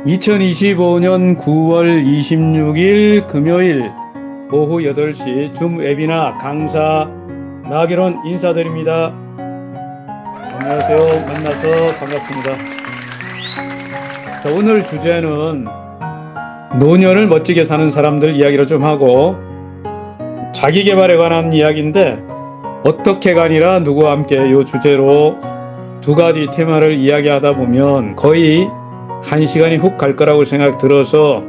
2025년 9월 26일 금요일 오후 8시 줌 웨비나 강사 나기론 인사드립니다. 안녕하세요. 만나서 반갑습니다. 자, 오늘 주제는 노년을 멋지게 사는 사람들 이야기를 좀 하고 자기계발에 관한 이야기인데 어떻게가 아니라 누구와 함께 이 주제로 두 가지 테마를 이야기하다 보면 거의 1시간이 훅 갈 거라고 생각 들어서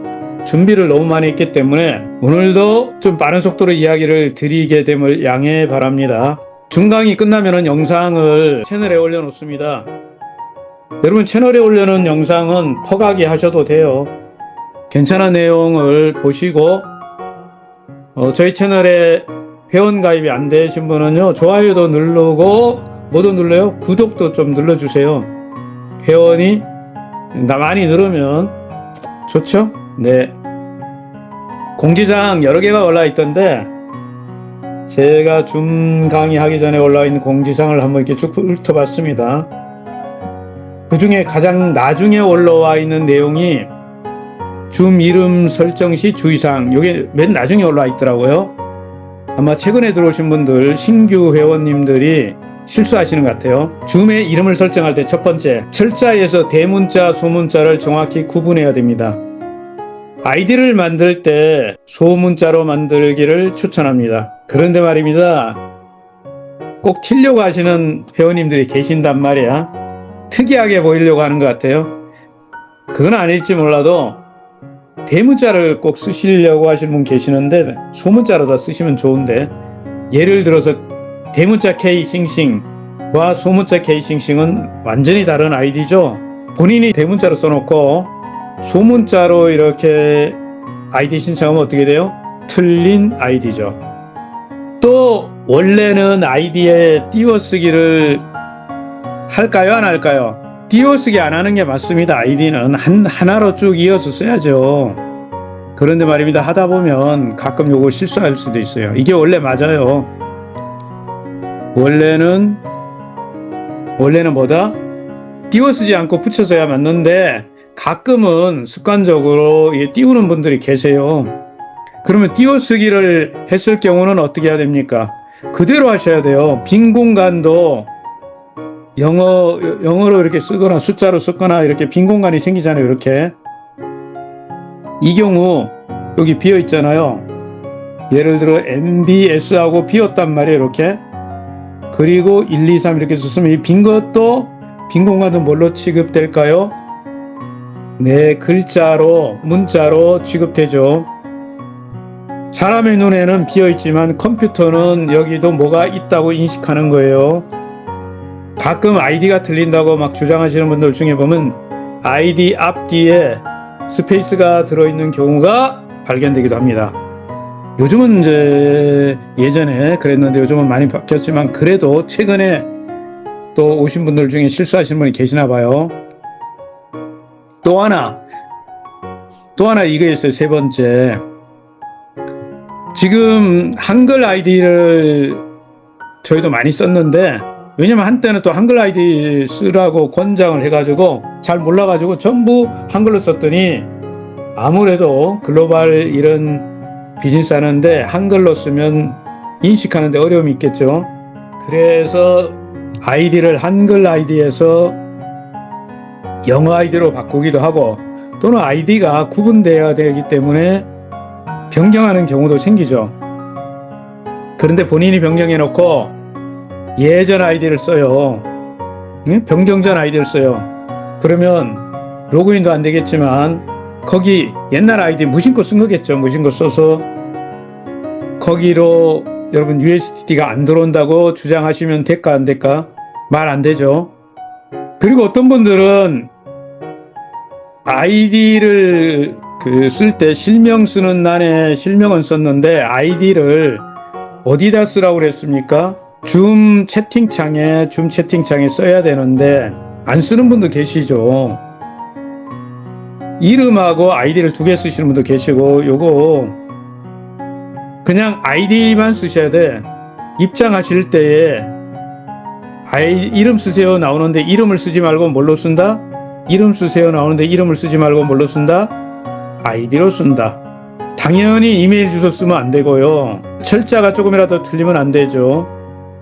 준비를 너무 많이 했기 때문에 오늘도 좀 빠른 속도로 이야기를 드리게 됨을 양해 바랍니다. 중강이 끝나면은 영상을 채널에 올려놓습니다. 여러분 채널에 올려놓은 영상은 퍼가기 하셔도 돼요. 괜찮은 내용을 보시고 저희 채널에 회원 가입이 안 되신 분은요 좋아요도 누르고 뭐도 눌러요? 구독도 좀 눌러주세요. 회원이 많이 늘으면 좋죠? 네. 공지사항 여러 개가 올라와 있던데 제가 줌 강의하기 전에 올라와 있는 공지사항을 한번 이렇게 쭉 훑어봤습니다. 그 중에 가장 나중에 올라와 있는 내용이 줌 이름 설정 시 주의사항, 이게 맨 나중에 올라와 있더라고요. 아마 최근에 들어오신 분들, 신규 회원님들이 실수하시는 것 같아요. 줌의 이름을 설정할 때 첫 번째, 철자에서 대문자, 소문자를 정확히 구분해야 됩니다. 아이디를 만들 때 소문자로 만들기를 추천합니다. 그런데 말입니다. 꼭 튀려고 하시는 회원님들이 계신단 말이야. 특이하게 보이려고 하는 것 같아요. 그건 아닐지 몰라도 대문자를 꼭 쓰시려고 하시는 분 계시는데 소문자로 다 쓰시면 좋은데, 예를 들어서 대문자 K 싱싱과 소문자 K 싱싱은 완전히 다른 아이디죠. 본인이 대문자로 써놓고 소문자로 이렇게 아이디 신청하면 어떻게 돼요? 틀린 아이디죠. 또 원래는 아이디에 띄워쓰기를 할까요? 안 할까요? 띄워쓰기 안 하는 게 맞습니다. 아이디는 하나로 쭉 이어서 써야죠. 그런데 말입니다. 하다 보면 가끔 요거 실수할 수도 있어요. 이게 원래 맞아요. 원래는 뭐다? 띄워쓰지 않고 붙여서야 맞는데 가끔은 습관적으로 띄우는 분들이 계세요. 그러면 띄워쓰기를 했을 경우는 어떻게 해야 됩니까? 그대로 하셔야 돼요. 빈 공간도 영어로 이렇게 쓰거나 숫자로 쓰거나 이렇게 빈 공간이 생기잖아요. 이렇게. 이 경우 여기 비어 있잖아요. 예를 들어 MBS하고 비었단 말이에요. 이렇게. 그리고 1, 2, 3 이렇게 썼으면 이 빈 것도, 빈 공간도 뭘로 취급될까요? 네, 글자로, 문자로 취급되죠. 사람의 눈에는 비어 있지만 컴퓨터는 여기도 뭐가 있다고 인식하는 거예요. 가끔 아이디가 틀린다고 막 주장하시는 분들 중에 보면 아이디 앞뒤에 스페이스가 들어있는 경우가 발견되기도 합니다. 요즘은 이제 예전에 그랬는데 요즘은 많이 바뀌었지만 그래도 최근에 또 오신 분들 중에 실수하시는 분이 계시나 봐요. 또 하나 이거 있어요. 세 번째. 지금 한글 아이디를 저희도 많이 썼는데, 왜냐면 한때는 또 한글 아이디 쓰라고 권장을 해가지고 잘 몰라가지고 전부 한글로 썼더니 아무래도 글로벌 이런 비즈니스 하는데 한글로 쓰면 인식하는데 어려움이 있겠죠. 그래서 아이디를 한글 아이디에서 영어 아이디로 바꾸기도 하고, 또는 아이디가 구분되어야 되기 때문에 변경하는 경우도 생기죠. 그런데 본인이 변경해 놓고 예전 아이디를 써요. 변경 전 아이디를 써요. 그러면 로그인도 안 되겠지만 거기 옛날 아이디 무심코 쓴 거겠죠. 무심코 써서 거기로 여러분 USDT가 안 들어온다고 주장하시면 될까 안 될까? 말 안 되죠. 그리고 어떤 분들은 아이디를 쓸 때 실명 쓰는 난에 실명은 썼는데 아이디를 어디다 쓰라고 그랬습니까? 줌 채팅창에 써야 되는데 안 쓰는 분도 계시죠. 이름하고 아이디를 두 개 쓰시는 분도 계시고, 요거 그냥 아이디만 쓰셔야 돼. 입장하실 때에 이름 쓰세요 나오는데 이름을 쓰지 말고 뭘로 쓴다? 이름 쓰세요 나오는데 이름을 쓰지 말고 뭘로 쓴다? 아이디로 쓴다. 당연히 이메일 주소 쓰면 안 되고요. 철자가 조금이라도 틀리면 안 되죠.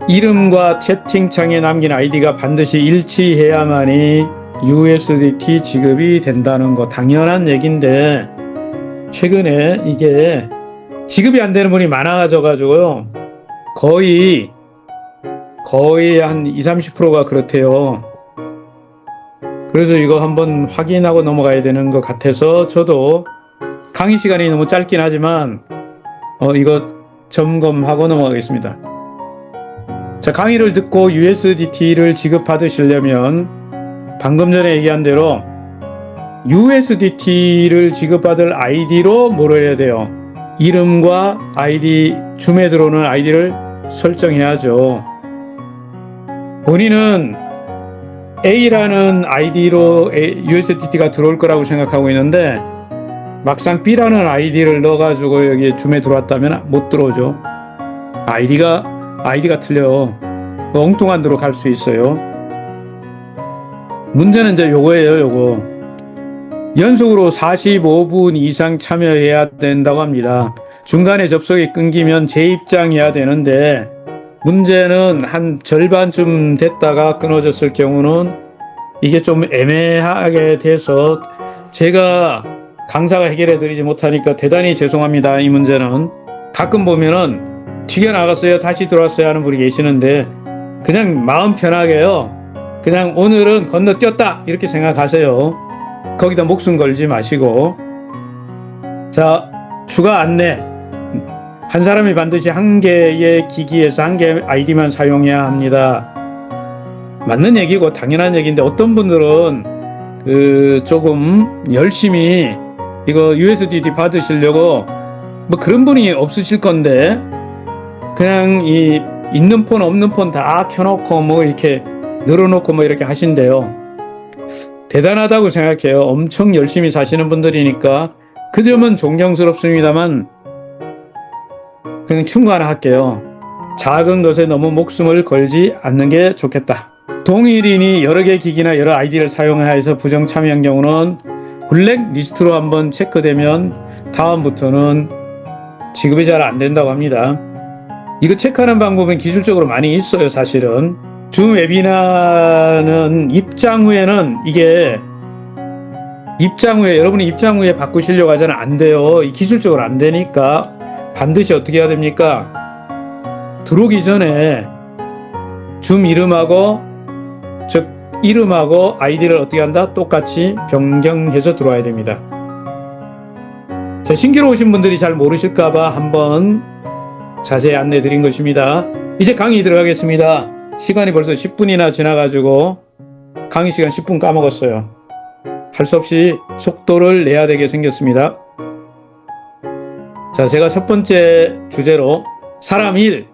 이름과 채팅창에 남긴 아이디가 반드시 일치해야만이 USDT 지급이 된다는 거 당연한 얘기인데 최근에 이게 지급이 안 되는 분이 많아져 가지고요. 거의 한 20-30%가 그렇대요. 그래서 이거 한번 확인하고 넘어가야 되는 것 같아서 저도 강의 시간이 너무 짧긴 하지만 이거 점검하고 넘어가겠습니다. 자, 강의를 듣고 USDT를 지급받으시려면 방금 전에 얘기한 대로 USDT를 지급받을 아이디로 뭐를 해야 돼요? 이름과 아이디, 줌에 들어오는 아이디를 설정해야죠. 본인은 A라는 아이디로 USDT가 들어올 거라고 생각하고 있는데 막상 B라는 아이디를 넣어가지고 여기 줌에 들어왔다면 못 들어오죠. 아이디가 틀려. 엉뚱한 데로 갈 수 있어요. 문제는 이제 요거예요, 요거. 연속으로 45분 이상 참여해야 된다고 합니다. 중간에 접속이 끊기면 재입장해야 되는데 문제는 한 절반쯤 됐다가 끊어졌을 경우는 이게 좀 애매하게 돼서 제가 강사가 해결해 드리지 못하니까 대단히 죄송합니다. 이 문제는 가끔 보면은 튀겨나갔어요 다시 들어왔어요 하는 분이 계시는데 그냥 마음 편하게요. 그냥 오늘은 건너뛰었다 이렇게 생각하세요. 거기다 목숨 걸지 마시고. 자, 추가 안내. 한 사람이 반드시 한 개의 기기에서 한 개의 아이디만 사용해야 합니다. 맞는 얘기고 당연한 얘기인데 어떤 분들은 조금 열심히 이거 USDT 받으시려고 뭐 그런 분이 없으실 건데 그냥 이 있는 폰 없는 폰 다 켜놓고 뭐 이렇게 늘어놓고 뭐 이렇게 하신대요. 대단하다고 생각해요. 엄청 열심히 사시는 분들이니까 그 점은 존경스럽습니다만 그냥 충고하나 할게요. 작은 것에 너무 목숨을 걸지 않는 게 좋겠다. 동일인이 여러 개 기기나 여러 아이디를 사용해서 부정 참여한 경우는 블랙리스트로 한번 체크되면 다음부터는 지급이 잘 안 된다고 합니다. 이거 체크하는 방법은 기술적으로 많이 있어요. 사실은 줌 웨비나는 입장 후에는 여러분이 입장 후에 바꾸시려고 하잖아요. 안 돼요. 기술적으로 안 되니까 반드시 어떻게 해야 됩니까? 들어오기 전에 줌 이름하고 아이디를 어떻게 한다? 똑같이 변경해서 들어와야 됩니다. 자, 신규로 오신 분들이 잘 모르실까봐 한번 자세히 안내 드린 것입니다. 이제 강의 들어가겠습니다. 시간이 벌써 10분이나 지나가지고 강의 시간 10분 까먹었어요. 할 수 없이 속도를 내야 되게 생겼습니다. 자, 제가 첫 번째 주제로 사람에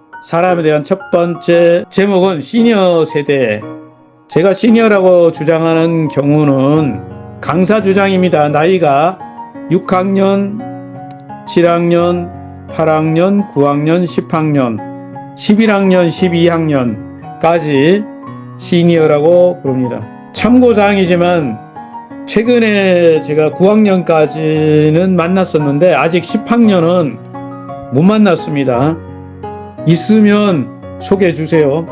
대한 첫 번째 제목은 시니어 세대. 제가 시니어라고 주장하는 경우는 강사 주장입니다. 나이가 6학년, 7학년, 8학년, 9학년, 10학년, 11학년, 12학년까지 시니어라고 부릅니다. 참고사항이지만 최근에 제가 9학년까지는 만났었는데 아직 10학년은 못 만났습니다. 있으면 소개해 주세요.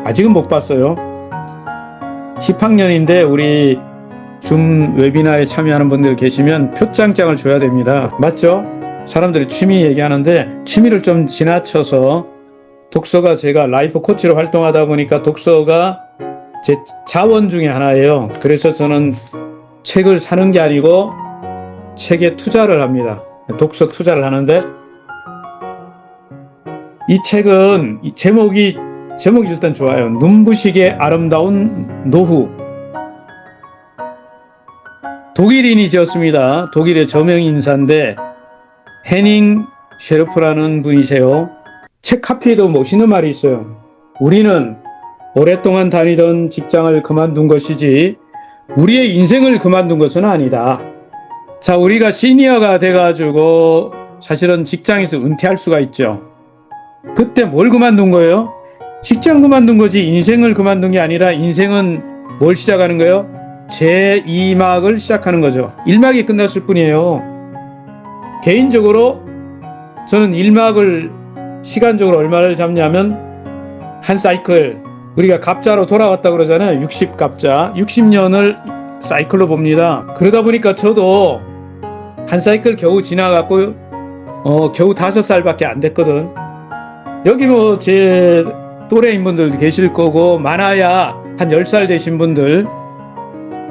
아직은 못 봤어요. 10학년인데 우리 줌 웨비나에 참여하는 분들 계시면 표창장을 줘야 됩니다. 맞죠? 사람들이 취미 얘기하는데 취미를 좀 지나쳐서 독서가 제가 라이프 코치로 활동하다 보니까 독서가 제 자원 중에 하나예요. 그래서 저는 책을 사는 게 아니고 책에 투자를 합니다. 독서 투자를 하는데 이 책은 제목이 일단 좋아요. 눈부시게 아름다운 노후. 독일인이 지었습니다. 독일의 저명 인사인데 헤닝 셰르프라는 분이세요. 책 카피에도 멋있는 말이 있어요. 우리는 오랫동안 다니던 직장을 그만둔 것이지 우리의 인생을 그만둔 것은 아니다. 자, 우리가 시니어가 돼가지고 사실은 직장에서 은퇴할 수가 있죠. 그때 뭘 그만둔 거예요? 직장 그만둔 거지 인생을 그만둔 게 아니라 인생은 뭘 시작하는 거예요? 제2막을 시작하는 거죠. 1막이 끝났을 뿐이에요. 개인적으로 저는 1막을 시간적으로 얼마를 잡냐면 한 사이클, 우리가 갑자로 돌아갔다 그러잖아요. 60갑자, 60년을 사이클로 봅니다. 그러다 보니까 저도 한 사이클 겨우 지나갔고 겨우 5살밖에 안 됐거든. 여기 뭐 제 또래인 분들 계실 거고, 많아야 한 10살 되신 분들,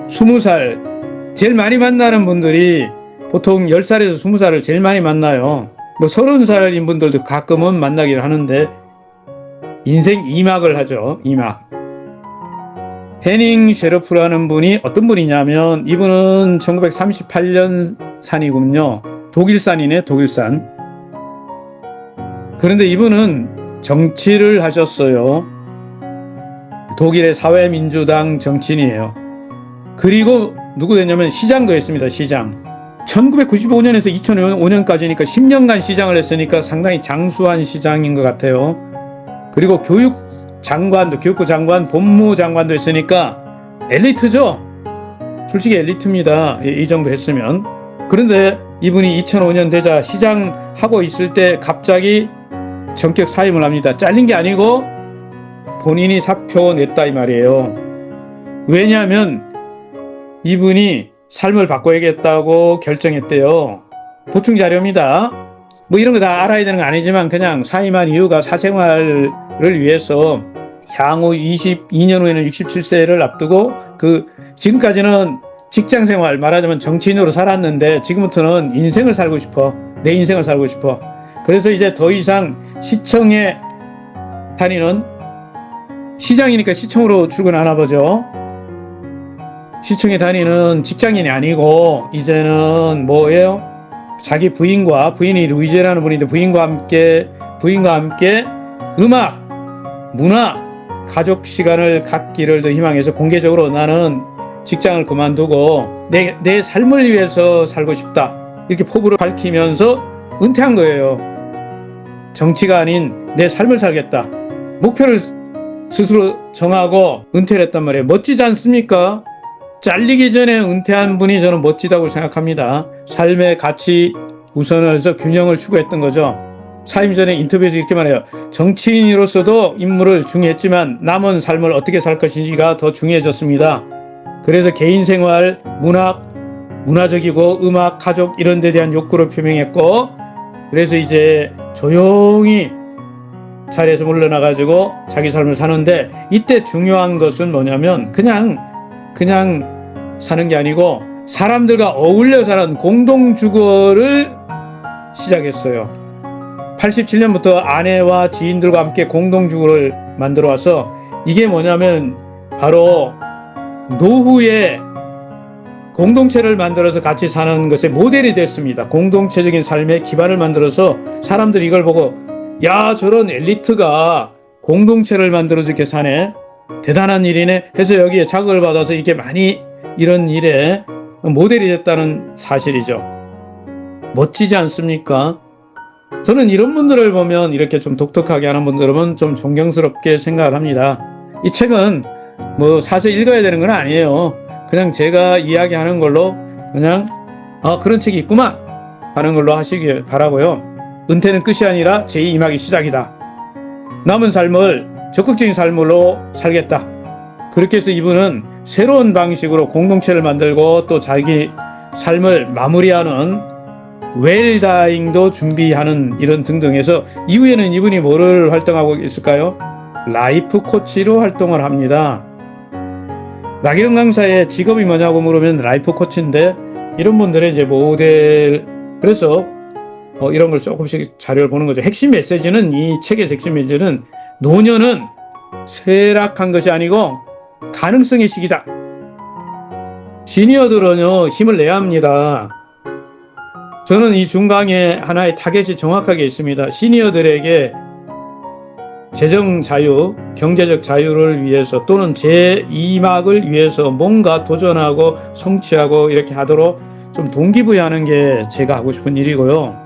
20살, 제일 많이 만나는 분들이 보통 10살에서 20살을 제일 많이 만나요. 뭐 30살인 분들도 가끔은 만나긴 하는데, 인생 2막을 하죠. 2막. 헤닝 셰르프라는 분이 어떤 분이냐면, 이분은 1938년 산이군요. 독일산이네, 독일산. 그런데 이분은 정치를 하셨어요. 독일의 사회민주당 정치인이에요. 그리고 누구 됐냐면 시장도 했습니다. 시장. 1995년에서 2005년까지니까 10년간 시장을 했으니까 상당히 장수한 시장인 것 같아요. 그리고 교육장관도, 교육부 장관, 법무장관도 했으니까 엘리트죠. 솔직히 엘리트입니다. 이 정도 했으면. 그런데 이분이 2005년 되자 시장하고 있을 때 갑자기 전격 사임을 합니다. 잘린 게 아니고 본인이 사표 냈다 이 말이에요. 왜냐하면 이분이 삶을 바꿔야겠다고 결정했대요. 보충 자료입니다. 뭐 이런 거 다 알아야 되는 거 아니지만, 그냥 사임한 이유가 사생활을 위해서 향후 22년 후에는 67세를 앞두고, 지금까지는 직장 생활, 말하자면 정치인으로 살았는데 지금부터는 인생을 살고 싶어. 내 인생을 살고 싶어. 그래서 이제 더 이상 시청에 다니는, 시장이니까 시청으로 출근하나 보죠. 시청에 다니는 직장인이 아니고 이제는 뭐예요? 자기 부인이 루이제라는 분인데 부인과 함께 음악, 문화, 가족 시간을 갖기를 더 희망해서 공개적으로 나는 직장을 그만두고 내 삶을 위해서 살고 싶다, 이렇게 포부를 밝히면서 은퇴한 거예요. 정치가 아닌 내 삶을 살겠다, 목표를 스스로 정하고 은퇴를 했단 말이에요. 멋지지 않습니까? 잘리기 전에 은퇴한 분이 저는 멋지다고 생각합니다. 삶의 가치 우선을 해서 균형을 추구했던 거죠. 사임 전에 인터뷰에서 이렇게 말해요. 정치인으로서도 임무를 중요했지만 남은 삶을 어떻게 살 것인지가 더 중요해졌습니다. 그래서 개인생활, 문화적이고 음악, 가족 이런 데 대한 욕구를 표명했고, 그래서 이제 조용히 자리에서 물러나가지고 자기 삶을 사는데, 이때 중요한 것은 뭐냐면 그냥 사는 게 아니고 사람들과 어울려 사는 공동주거를 시작했어요. 87년부터 아내와 지인들과 함께 공동주거를 만들어 와서, 이게 뭐냐면 바로 노후에 공동체를 만들어서 같이 사는 것의 모델이 됐습니다. 공동체적인 삶의 기반을 만들어서 사람들이 이걸 보고, 야, 저런 엘리트가 공동체를 만들어서 이렇게 사네, 대단한 일이네 해서 여기에 자극을 받아서 이게 많이 이런 일에 모델이 됐다는 사실이죠. 멋지지 않습니까? 저는 이런 분들을 보면, 이렇게 좀 독특하게 하는 분들을 보면 좀 존경스럽게 생각을 합니다. 이 책은 뭐 사서 읽어야 되는 건 아니에요. 그냥 제가 이야기하는 걸로 그냥 그런 책이 있구만 하는 걸로 하시길 바라고요. 은퇴는 끝이 아니라 제2막이 시작이다. 남은 삶을 적극적인 삶으로 살겠다. 그렇게 해서 이분은 새로운 방식으로 공동체를 만들고 또 자기 삶을 마무리하는 웰다잉도 준비하는 이런 등등해서, 이후에는 이분이 뭐를 활동하고 있을까요? 라이프 코치로 활동을 합니다. 나기령 강사의 직업이 뭐냐고 물으면 라이프 코치인데, 이런 분들의 이제 모델, 그래서 이런 걸 조금씩 자료를 보는 거죠. 핵심 메시지는, 이 책의 핵심 메시지는 노년은 쇠락한 것이 아니고 가능성의 시기다. 시니어들은요, 힘을 내야 합니다. 저는 이 중강에 하나의 타겟이 정확하게 있습니다. 시니어들에게 재정 자유, 경제적 자유를 위해서 또는 제2막을 위해서 뭔가 도전하고 성취하고 이렇게 하도록 좀 동기부여하는 게 제가 하고 싶은 일이고요.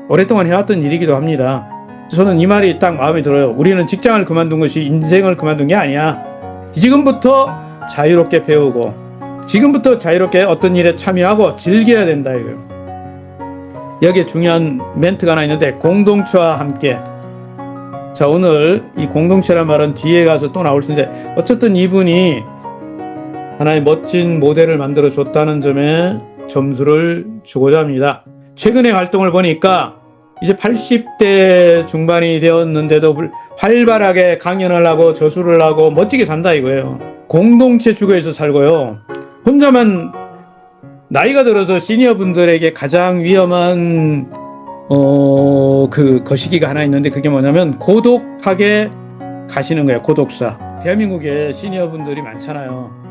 오랫동안 해왔던 일이기도 합니다. 저는 이 말이 딱 마음에 들어요. 우리는 직장을 그만둔 것이 인생을 그만둔 게 아니야. 지금부터 자유롭게 배우고 지금부터 자유롭게 어떤 일에 참여하고 즐겨야 된다 이거예요. 여기에 중요한 멘트가 하나 있는데, 공동체와 함께. 자, 오늘 이 공동체란 말은 뒤에 가서 또 나올 텐데, 어쨌든 이분이 하나의 멋진 모델을 만들어 줬다는 점에 점수를 주고자 합니다. 최근의 활동을 보니까 이제 80대 중반이 되었는데도 활발하게 강연을 하고 저술을 하고 멋지게 산다 이거예요. 공동체 주거에서 살고요. 혼자만, 나이가 들어서 시니어 분들에게 가장 위험한 그 거시기가 하나 있는데, 그게 뭐냐면 고독하게 가시는 거예요. 고독사. 대한민국에 시니어 분들이 많잖아요.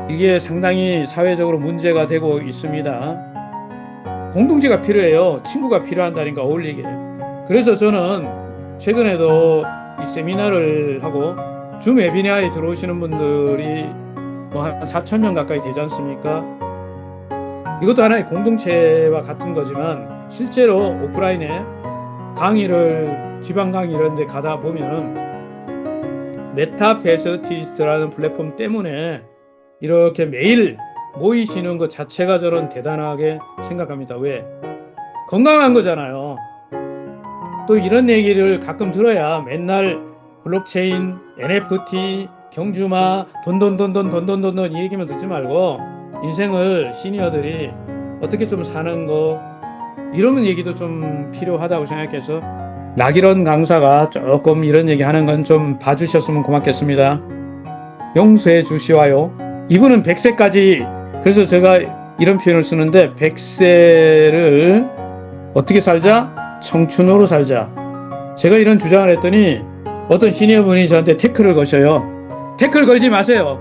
이게 상당히 사회적으로 문제가 되고 있습니다. 공동체가 필요해요. 친구가 필요한다니까, 어울리게. 그래서 저는 최근에도 이 세미나를 하고, 줌 웨비나에 들어오시는 분들이 뭐 한 4,000명 가까이 되지 않습니까? 이것도 하나의 공동체와 같은 거지만, 실제로 오프라인에 강의를, 지방 강의 이런 데 가다 보면은 메타페서티스트라는 플랫폼 때문에 이렇게 매일 모이시는 것 자체가 저는 대단하게 생각합니다. 왜? 건강한 거잖아요. 또 이런 얘기를 가끔 들어야 맨날 블록체인, NFT, 경주마, 돈 이 얘기만 듣지 말고, 인생을 시니어들이 어떻게 좀 사는 거, 이런 얘기도 좀 필요하다고 생각해서 나기론 강사가 조금 이런 얘기 하는 건 좀 봐주셨으면 고맙겠습니다. 용서해 주시와요. 이분은 100세까지, 그래서 제가 이런 표현을 쓰는데, 100세를 어떻게 살자? 청춘으로 살자. 제가 이런 주장을 했더니 어떤 시니어분이 저한테 태클을 거셔요. 태클 걸지 마세요.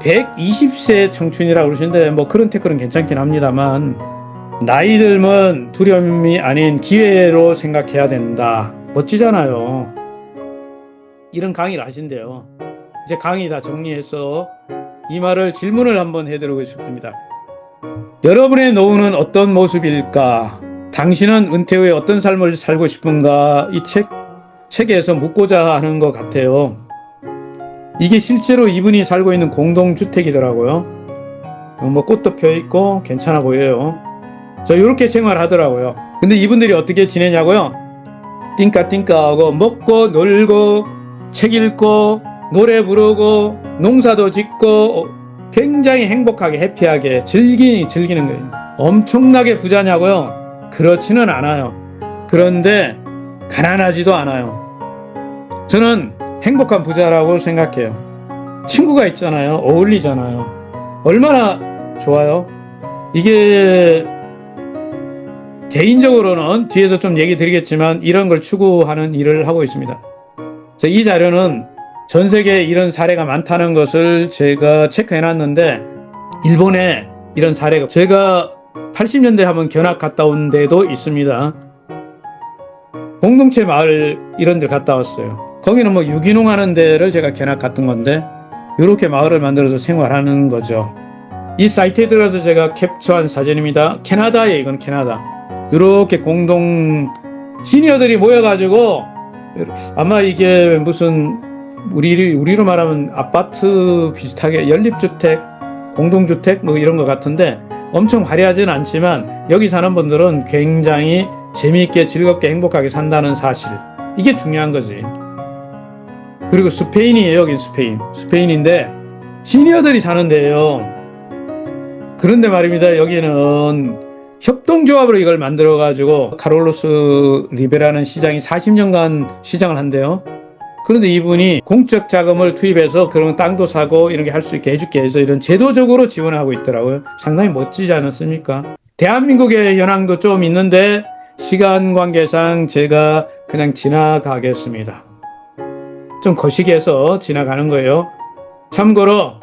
120세 청춘이라고 그러시는데, 뭐 그런 태클은 괜찮긴 합니다만, 나이 들면 두려움이 아닌 기회로 생각해야 된다. 멋지잖아요. 이런 강의를 하신대요. 이제 강의 다 정리해서 이 말을 질문을 한번 해드리고 싶습니다. 여러분의 노후는 어떤 모습일까? 당신은 은퇴 후에 어떤 삶을 살고 싶은가? 이 책에서 묻고자 하는 것 같아요. 이게 실제로 이분이 살고 있는 공동주택이더라고요. 뭐 꽃도 펴있고 괜찮아 보여요. 저 이렇게 생활하더라고요. 근데 이분들이 어떻게 지내냐고요? 띵까띵까하고 먹고 놀고 책 읽고 노래 부르고 농사도 짓고 굉장히 행복하게 해피하게 즐기는 거예요. 엄청나게 부자냐고요? 그렇지는 않아요. 그런데 가난하지도 않아요. 저는 행복한 부자라고 생각해요. 친구가 있잖아요. 어울리잖아요. 얼마나 좋아요. 이게 개인적으로는 뒤에서 좀 얘기 드리겠지만 이런 걸 추구하는 일을 하고 있습니다. 이 자료는 전 세계에 이런 사례가 많다는 것을 제가 체크해놨는데, 일본에 이런 사례가, 제가 80년대 한번 견학 갔다 온 데도 있습니다. 공동체 마을 이런 데 갔다 왔어요. 거기는 뭐 유기농 하는 데를 제가 견학 갔던 건데, 이렇게 마을을 만들어서 생활하는 거죠. 이 사이트에 들어가서 제가 캡처한 사진입니다. 캐나다에, 이건 캐나다. 이렇게 시니어들이 모여가지고, 아마 이게 무슨 우리로 말하면 아파트 비슷하게 연립주택, 공동주택 뭐 이런 것 같은데, 엄청 화려하지는 않지만 여기 사는 분들은 굉장히 재미있게 즐겁게 행복하게 산다는 사실, 이게 중요한 거지. 그리고 스페인이에요. 여긴 스페인인데 시니어들이 사는 데예요. 그런데 말입니다, 여기는 협동조합으로 이걸 만들어가지고 카를로스 리베라는 시장이 40년간 시장을 한대요. 그런데 이분이 공적 자금을 투입해서 그런 땅도 사고 이런 게 할 수 있게 해줄게 해서 이런 제도적으로 지원하고 있더라고요. 상당히 멋지지 않았습니까? 대한민국의 현황도 좀 있는데 시간 관계상 제가 그냥 지나가겠습니다. 좀 거시기해서 지나가는 거예요. 참고로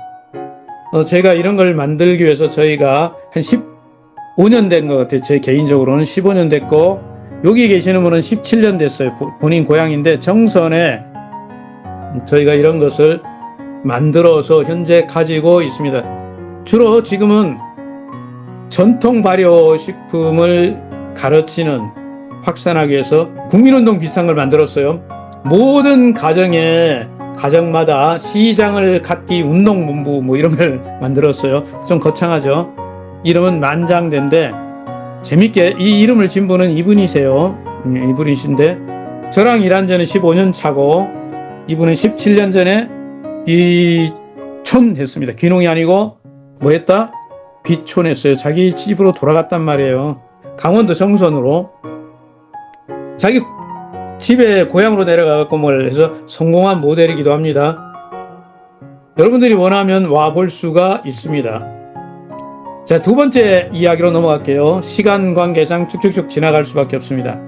제가 이런 걸 만들기 위해서 저희가 한 15년 된 것 같아요. 제 개인적으로는 15년 됐고, 여기 계시는 분은 17년 됐어요. 본인 고향인데 정선에 저희가 이런 것을 만들어서 현재 가지고 있습니다. 주로 지금은 전통 발효식품을 가르치는, 확산하기 위해서 국민운동 비슷한 걸 만들었어요. 모든 가정에 가정마다 시장을 갖기 운동본부 뭐 이런 걸 만들었어요. 좀 거창하죠. 이름은 만장대인데 재밌게 이 이름을 진 분은 이분이세요. 이분이신데 저랑 일한 지는 15년 차고 이분은 17년 전에 귀촌했습니다. 귀농이 아니고 뭐 했다? 귀촌했어요. 자기 집으로 돌아갔단 말이에요. 강원도 정선으로 자기 집에 고향으로 내려가고 뭘 해서 성공한 모델이기도 합니다. 여러분들이 원하면 와볼 수가 있습니다. 자, 두 번째 이야기로 넘어갈게요. 시간 관계상 쭉쭉쭉 지나갈 수밖에 없습니다.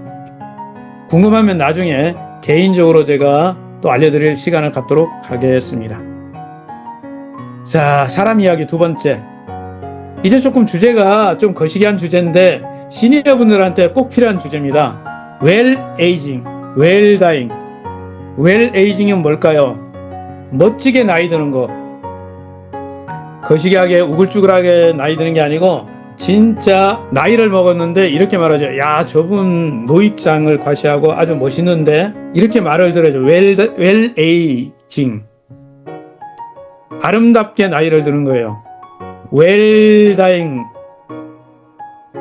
궁금하면 나중에 개인적으로 제가 또 알려드릴 시간을 갖도록 하겠습니다. 자, 사람 이야기 두 번째. 이제 조금 주제가 좀 거시기한 주제인데 시니어분들한테 꼭 필요한 주제입니다. 웰 에이징, 웰 다잉. 웰 에이징은 뭘까요? 멋지게 나이 드는 거. 거시기하게 우글쭈글하게 나이 드는 게 아니고 진짜 나이를 먹었는데 이렇게 말하죠. 야, 저분 노익장을 과시하고 아주 멋있는데 이렇게 말을 들어야죠. 웰 에이징. 아름답게 나이를 드는 거예요. 웰 다잉.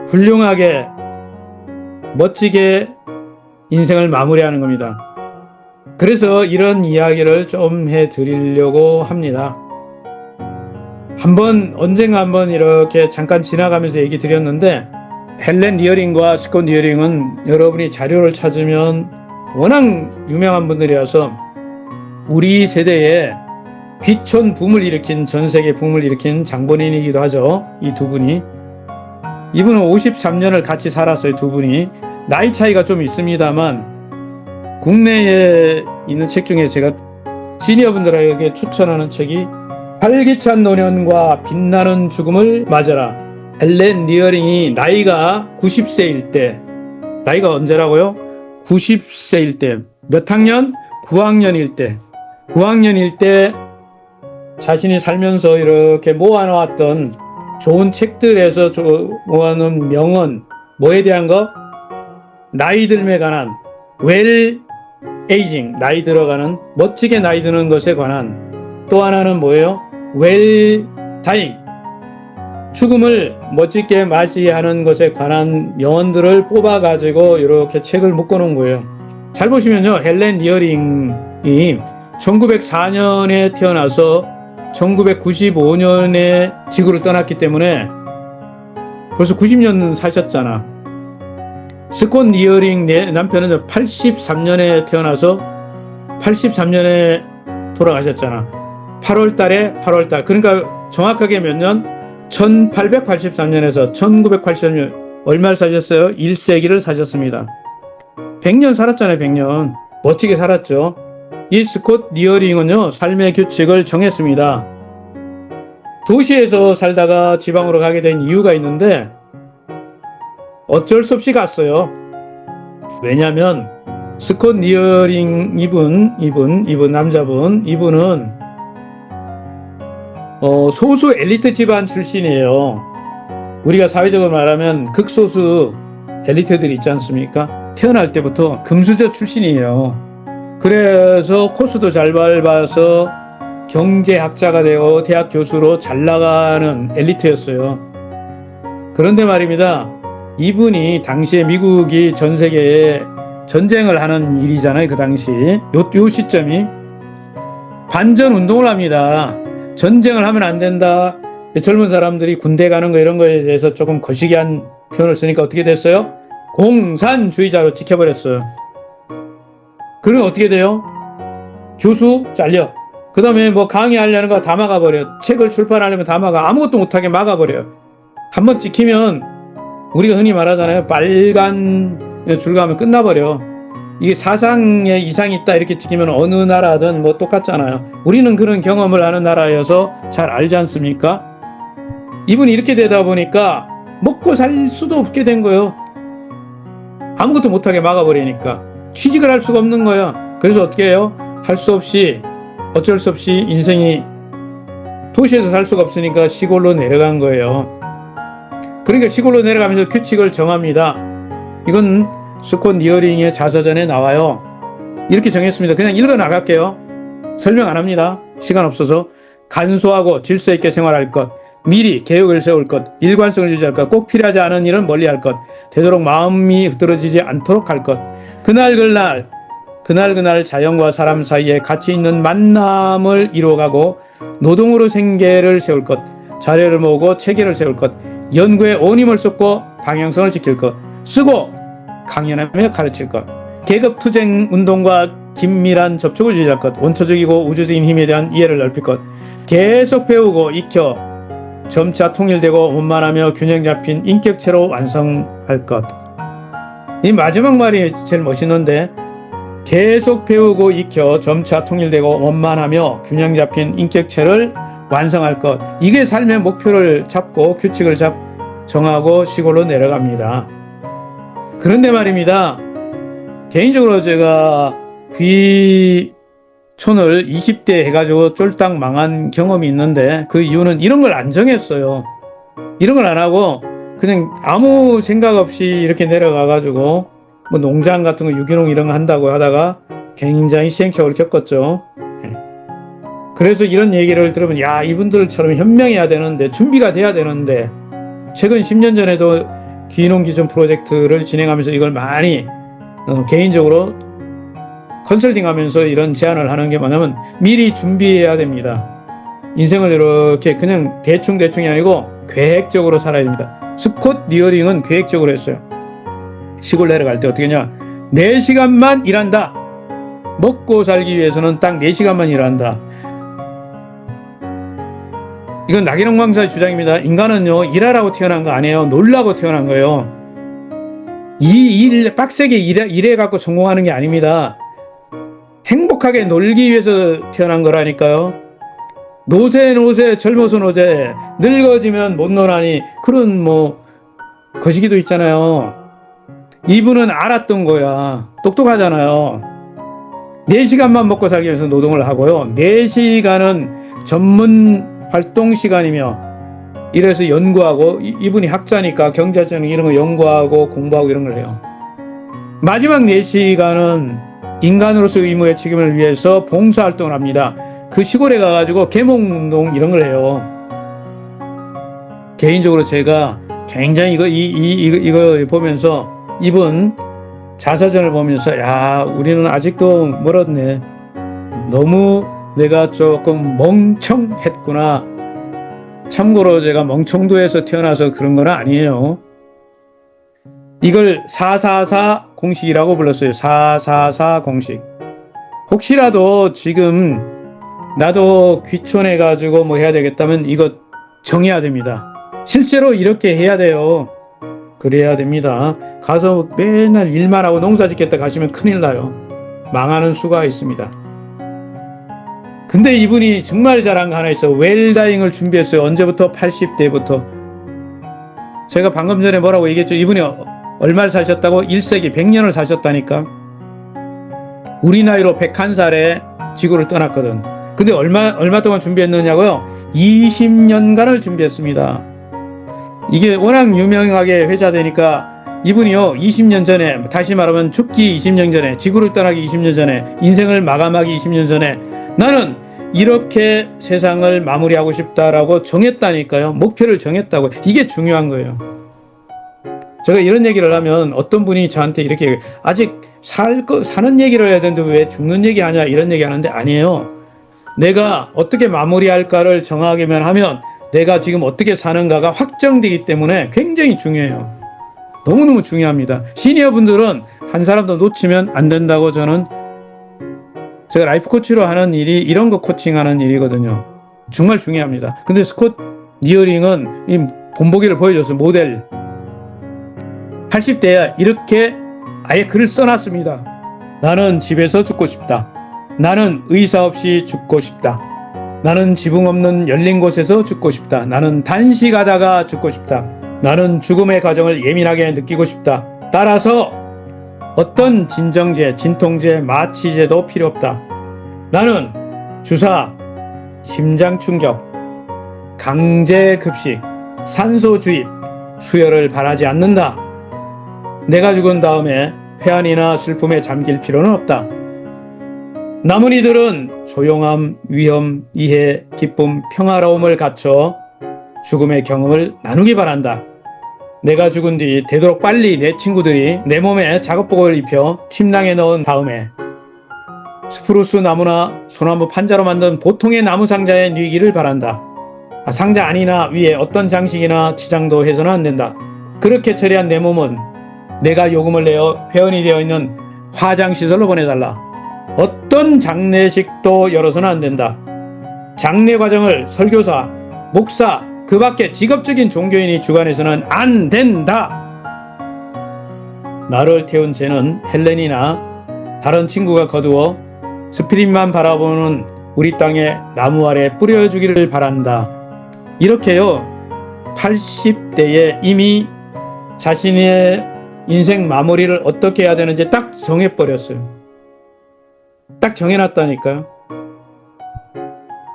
훌륭하게 멋지게 인생을 마무리하는 겁니다. 그래서 이런 이야기를 좀 해드리려고 합니다. 언젠가 한번 이렇게 잠깐 지나가면서 얘기 드렸는데 헬렌 리어링과 스콧 리어링은 여러분이 자료를 찾으면 워낙 유명한 분들이라서 우리 세대에 귀촌 붐을 일으킨 전 세계 붐을 일으킨 장본인이기도 하죠. 이 두 분이. 이분은 53년을 같이 살았어요. 두 분이. 나이 차이가 좀 있습니다만 국내에 있는 책 중에 제가 시니어분들에게 추천하는 책이 활기찬 노년과 빛나는 죽음을 맞아라. 헬렌 리어링이 나이가 90세일 때, 나이가 언제라고요? 90세일 때, 몇 학년? 9학년일 때. 9학년일 때 자신이 살면서 이렇게 모아놓았던 좋은 책들에서 모아놓은 명언, 뭐에 대한 거? 나이 들에 관한, 웰 에이징, 나이 들어가는, 멋지게 나이 드는 것에 관한. 또 하나는 뭐예요? 웰 다잉, 죽음을 멋지게 맞이하는 것에 관한 명언들을 뽑아가지고 이렇게 책을 묶어놓은 거예요. 잘 보시면요, 헬렌 리어링이 1904년에 태어나서 1995년에 지구를 떠났기 때문에 벌써 90년 사셨잖아. 스콧 리어링 남편은 83년에 태어나서 83년에 돌아가셨잖아. 8월달. 그러니까 정확하게 몇 년? 1883년에서 1983년. 얼마를 사셨어요? 1세기를 사셨습니다. 100년 살았잖아요. 100년. 멋지게 살았죠. 이 스콧 리어링은요, 삶의 규칙을 정했습니다. 도시에서 살다가 지방으로 가게 된 이유가 있는데 어쩔 수 없이 갔어요. 왜냐하면 스콧 리어링 이분 남자분, 이분은 소수 엘리트 집안 출신이에요. 우리가 사회적으로 말하면 극소수 엘리트들 있지 않습니까? 태어날 때부터 금수저 출신이에요. 그래서 코스도 잘 밟아서 경제학자가 되고 대학 교수로 잘 나가는 엘리트였어요. 그런데 말입니다. 이분이 당시에 미국이 전 세계에 전쟁을 하는 일이잖아요. 그 당시 요 시점이 반전 운동을 합니다. 전쟁을 하면 안 된다. 젊은 사람들이 군대 가는 거 이런 거에 대해서 조금 거시기한 표현을 쓰니까 어떻게 됐어요? 공산주의자로 찍혀버렸어요. 그러면 어떻게 돼요? 교수 잘려. 그 다음에 뭐 강의하려는 거 다 막아버려. 책을 출판하려면 다 막아. 아무것도 못하게 막아버려요. 한번 찍히면 우리가 흔히 말하잖아요. 빨간 줄 가면 끝나버려. 이게 사상에 이상이 있다 이렇게 찍히면 어느 나라든 뭐 똑같잖아요. 우리는 그런 경험을 하는 나라여서 잘 알지 않습니까? 이분이 이렇게 되다 보니까 먹고 살 수도 없게 된 거예요. 아무것도 못하게 막아버리니까 취직을 할 수가 없는 거야. 그래서 어떻게 해요? 할 수 없이 어쩔 수 없이 인생이 도시에서 살 수가 없으니까 시골로 내려간 거예요. 그러니까 시골로 내려가면서 규칙을 정합니다. 이건 스콧 리어링의 자서전에 나와요. 이렇게 정했습니다. 그냥 읽어 나갈게요. 설명 안 합니다. 시간 없어서. 간소하고 질서 있게 생활할 것, 미리 계획을 세울 것, 일관성을 유지할 것, 꼭 필요하지 않은 일은 멀리할 것, 되도록 마음이 흐트러지지 않도록 할 것, 그날 자연과 사람 사이에 가치 있는 만남을 이루어가고 노동으로 생계를 세울 것, 자료를 모으고 체계를 세울 것, 연구에 온 힘을 쏟고 방향성을 지킬 것, 쓰고 강연하며 가르칠 것, 계급투쟁 운동과 긴밀한 접촉을 유지할 것, 원초적이고 우주적인 힘에 대한 이해를 넓힐 것, 계속 배우고 익혀 점차 통일되고 원만하며 균형 잡힌 인격체로 완성할 것. 이 마지막 말이 제일 멋있는데, 계속 배우고 익혀 점차 통일되고 원만하며 균형 잡힌 인격체를 완성할 것. 이게 삶의 목표를 잡고 규칙을 정하고 시골로 내려갑니다. 그런데 말입니다. 개인적으로 제가 귀촌을 20대 해가지고 쫄딱 망한 경험이 있는데, 그 이유는 이런 걸 안 정했어요. 이런 걸 안 하고 그냥 아무 생각 없이 이렇게 내려가가지고 뭐 농장 같은 거 유기농 이런 거 한다고 하다가 굉장히 시행착오를 겪었죠. 그래서 이런 얘기를 들으면, 야, 이분들처럼 현명해야 되는데, 준비가 돼야 되는데, 최근 10년 전에도 귀농 기준 프로젝트를 진행하면서 이걸 많이 개인적으로 컨설팅하면서 이런 제안을 하는 게 뭐냐면, 미리 준비해야 됩니다. 인생을 이렇게 그냥 대충이 아니고 계획적으로 살아야 됩니다. 스콧 리어링은 계획적으로 했어요. 시골 내려갈 때 어떻게 했냐, 4시간만 일한다. 먹고 살기 위해서는 딱 4시간만 일한다. 이건 나경원 강사의 주장입니다. 인간은요, 일하라고 태어난 거 아니에요. 놀라고 태어난 거예요. 빡세게 일해갖고 성공하는 게 아닙니다. 행복하게 놀기 위해서 태어난 거라니까요. 노세 젊어서 노세, 늙어지면 못 노나니, 그런 거시기도 있잖아요. 이분은 알았던 거야. 똑똑하잖아요. 4시간만 먹고 살기 위해서 노동을 하고요. 4시간은 전문 활동 시간이며, 이래서 연구하고, 이분이 학자니까 경제적 이런 거 연구하고 공부하고 이런 걸 해요. 마지막 4시간은 인간으로서의 의무의 책임을 위해서 봉사활동을 합니다. 그 시골에 가가지고 계몽운동 이런 걸 해요. 개인적으로 제가 굉장히 이거 보면서, 이분 자서전을 보면서, 야, 우리는 아직도 멀었네. 너무 내가 조금 멍청했구나. 참고로 제가 멍청도에서 태어나서 그런 건 아니에요. 이걸 444 공식이라고 불렀어요. 444 공식. 혹시라도 지금 나도 귀촌해가지고 해야 되겠다면 이거 정해야 됩니다. 실제로 이렇게 해야 돼요. 그래야 됩니다. 가서 맨날 일만 하고 농사 짓겠다 가시면 큰일 나요. 망하는 수가 있습니다. 근데 이분이 정말 잘한 거 하나 있어. 웰다잉을 준비했어요. 언제부터? 80대부터. 제가 방금 전에 뭐라고 얘기했죠? 이분이 얼마를 사셨다고? 1세기 100년을 사셨다니까. 우리 나이로 101살에 지구를 떠났거든. 근데 얼마 동안 준비했느냐고요? 20년간을 준비했습니다. 이게 워낙 유명하게 회자되니까, 이분이요, 20년 전에, 다시 말하면 죽기 20년 전에, 지구를 떠나기 20년 전에, 인생을 마감하기 20년 전에, 나는 이렇게 세상을 마무리하고 싶다라고 정했다니까요. 목표를 정했다고. 이게 중요한 거예요. 제가 이런 얘기를 하면 어떤 분이 저한테 이렇게, 아직 사는 얘기를 해야 되는데 왜 죽는 얘기 하냐, 이런 얘기 하는데, 아니에요. 내가 어떻게 마무리할까를 정하기만 하면 내가 지금 어떻게 사는가가 확정되기 때문에 굉장히 중요해요. 너무너무 중요합니다. 시니어 분들은 한 사람도 놓치면 안 된다고, 저는, 제가 라이프 코치로 하는 일이 이런 거 코칭하는 일이거든요. 정말 중요합니다. 근데 스콧 리어링은 이 본보기를 보여줬어요. 모델. 80대에 이렇게 아예 글을 써놨습니다. 나는 집에서 죽고 싶다. 나는 의사 없이 죽고 싶다. 나는 지붕 없는 열린 곳에서 죽고 싶다. 나는 단식하다가 죽고 싶다. 나는 죽음의 과정을 예민하게 느끼고 싶다. 따라서 어떤 진정제, 진통제, 마취제도 필요 없다. 나는 주사, 심장 충격, 강제 급식, 산소 주입, 수혈을 바라지 않는다. 내가 죽은 다음에 회한이나 슬픔에 잠길 필요는 없다. 남은 이들은 조용함, 위험, 이해, 기쁨, 평화로움을 갖춰 죽음의 경험을 나누기 바란다. 내가 죽은 뒤 되도록 빨리 내 친구들이 내 몸에 작업복을 입혀 침낭에 넣은 다음에 스프루스 나무나 소나무 판자로 만든 보통의 나무 상자에 뉘기를 바란다. 상자 안이나 위에 어떤 장식이나 치장도 해서는 안 된다. 그렇게 처리한 내 몸은 내가 요금을 내어 회원이 되어 있는 화장시설로 보내달라. 어떤 장례식도 열어서는 안 된다. 장례 과정을 설교사, 목사, 그 밖에 직업적인 종교인이 주관해서는 안 된다. 나를 태운 쟤는 헬렌이나 다른 친구가 거두어 스피릿만 바라보는 우리 땅의 나무 아래 뿌려주기를 바란다. 이렇게요, 80대에 이미 자신의 인생 마무리를 어떻게 해야 되는지 딱 정해버렸어요. 딱 정해놨다니까요.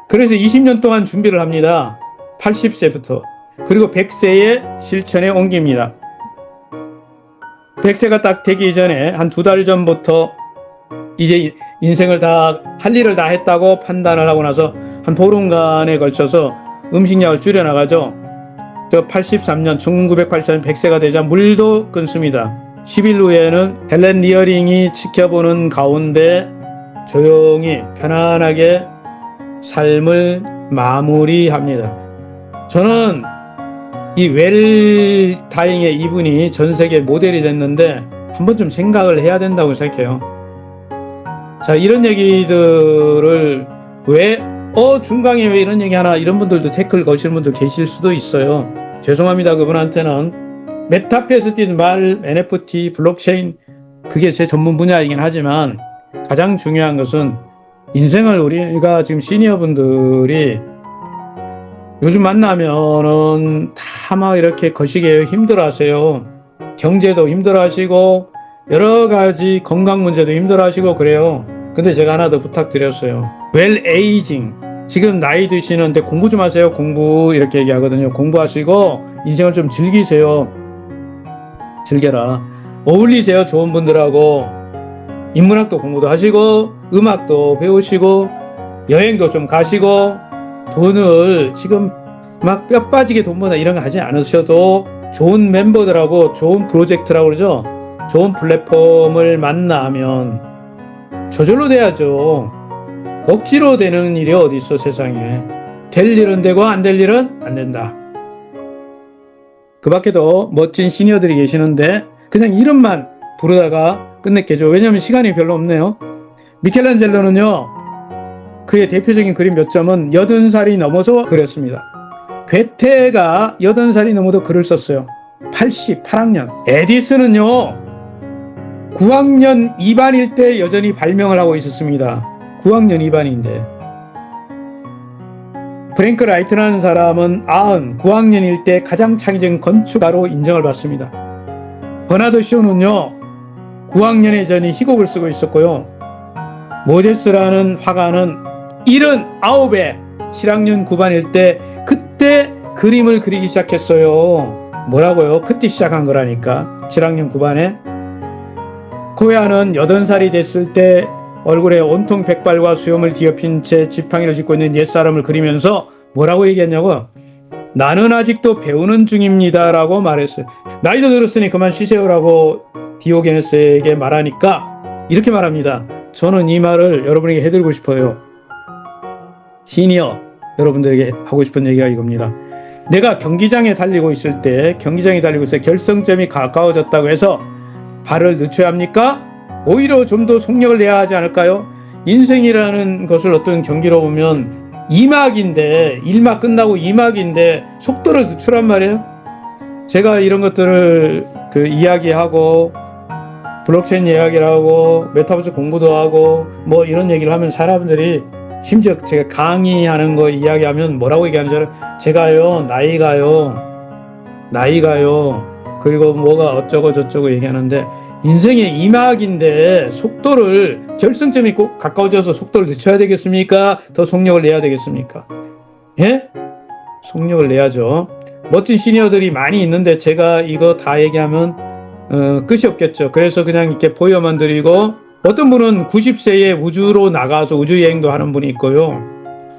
그래서 20년 동안 준비를 합니다. 80세부터. 그리고 100세에 실천에 옮깁니다. 100세가 딱 되기 전에 한 2달 전부터 이제 인생을 다 할 일을 다 했다고 판단을 하고 나서 한 보름간에 걸쳐서 음식량을 줄여나가죠. 저 83년 1983년 100세가 되자 물도 끊습니다. 10일 후에는 헬렌 리어링이 지켜보는 가운데 조용히 편안하게 삶을 마무리합니다. 저는 이 웰다잉의 이분이 전 세계 모델이 됐는데 한 번쯤 생각을 해야 된다고 생각해요. 자, 이런 얘기들을 왜 중강에 왜 이런 얘기 하나, 이런 분들도 태클 거시는 분들 계실 수도 있어요. 죄송합니다. 그분한테는 메타패스틴 말, NFT, 블록체인, 그게 제 전문 분야이긴 하지만 가장 중요한 것은 인생을 우리가 지금 시니어 분들이 요즘 만나면은 다 막 이렇게 거시기에 힘들어 하세요. 경제도 힘들어 하시고 여러 가지 건강 문제도 힘들어 하시고 그래요. 근데 제가 하나 더 부탁드렸어요. 웰 에이징. 지금 나이 드시는데 공부 좀 하세요. 공부 이렇게 얘기하거든요. 공부하시고 인생을 좀 즐기세요. 즐겨라. 어울리세요. 좋은 분들하고. 인문학도 공부도 하시고 음악도 배우시고 여행도 좀 가시고 돈을 지금 막 뼈 빠지게 돈 버나 이런 거 하지 않으셔도 좋은 멤버들하고 좋은 프로젝트라고 그러죠. 좋은 플랫폼을 만나면 저절로 돼야죠. 억지로 되는 일이 어디 있어 세상에. 될 일은 되고 안 될 일은 안 된다. 그 밖에도 멋진 시니어들이 계시는데 그냥 이름만 부르다가 끝낼게죠. 왜냐하면 시간이 별로 없네요. 미켈란젤로는요, 그의 대표적인 그림 몇 점은 80살이 넘어서 그렸습니다. 괴테가 80살이 넘어도 글을 썼어요. 88학년. 에디슨은요 9학년 2반일 때 여전히 발명을 하고 있었습니다. 9학년 2반인데. 프랭크 라이트라는 사람은 9학년일 때 가장 창의적인 건축가로 인정을 받습니다. 버나드 쇼는요 9학년에 여전히 희곡을 쓰고 있었고요. 모제스라는 화가는 79에 7학년 9반일 때 그때 그림을 그리기 시작했어요. 뭐라고요? 그때 시작한 거라니까. 7학년 9반에. 고야는 80살이 됐을 때 얼굴에 온통 백발과 수염을 뒤엎인 채 지팡이를 짚고 있는 옛사람을 그리면서 뭐라고 얘기했냐고? 나는 아직도 배우는 중입니다 라고 말했어요. 나이도 들었으니 그만 쉬세요라고 디오게네스에게 말하니까 이렇게 말합니다. 저는 이 말을 여러분에게 해드리고 싶어요. 시니어 여러분들에게 하고 싶은 얘기가 이겁니다. 내가 경기장에 달리고 있을 때 결승점이 가까워졌다고 해서 발을 늦춰야 합니까? 오히려 좀 더 속력을 내야 하지 않을까요? 인생이라는 것을 어떤 경기로 보면 2막인데 1막 끝나고 2막인데 속도를 늦추란 말이에요. 제가 이런 것들을 이야기하고 블록체인 이야기를 하고 메타버스 공부도 하고 뭐 이런 얘기를 하면 사람들이 심지어 제가 강의하는 거 이야기하면 뭐라고 얘기하는 줄 알아요? 제가요 나이가요 그리고 뭐가 어쩌고 저쩌고 얘기하는데 인생의 2막인데 속도를 결승점이 꼭 가까워져서 속도를 늦춰야 되겠습니까? 더 속력을 내야 되겠습니까? 예? 속력을 내야죠. 멋진 시니어들이 많이 있는데 제가 이거 다 얘기하면 끝이 없겠죠. 그래서 그냥 이렇게 보여만 드리고 어떤 분은 90세에 우주로 나가서 우주여행도 하는 분이 있고요.